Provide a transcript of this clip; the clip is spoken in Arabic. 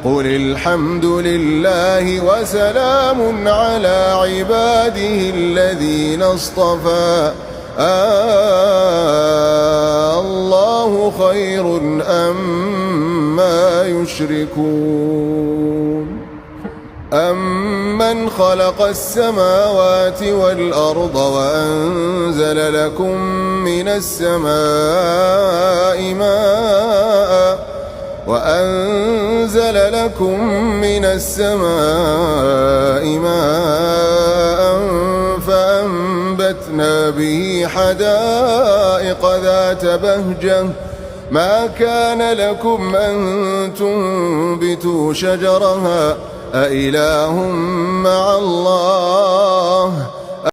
قل الحمد لله وسلام على عباده الذين اصطفى الله خير أما يشركون أمن خلق السماوات والأرض وأنزل لكم من السماء ماء فأنبتنا به حدائق ذات بهجة ما كان لكم أن تنبتوا شجرها أإله مع الله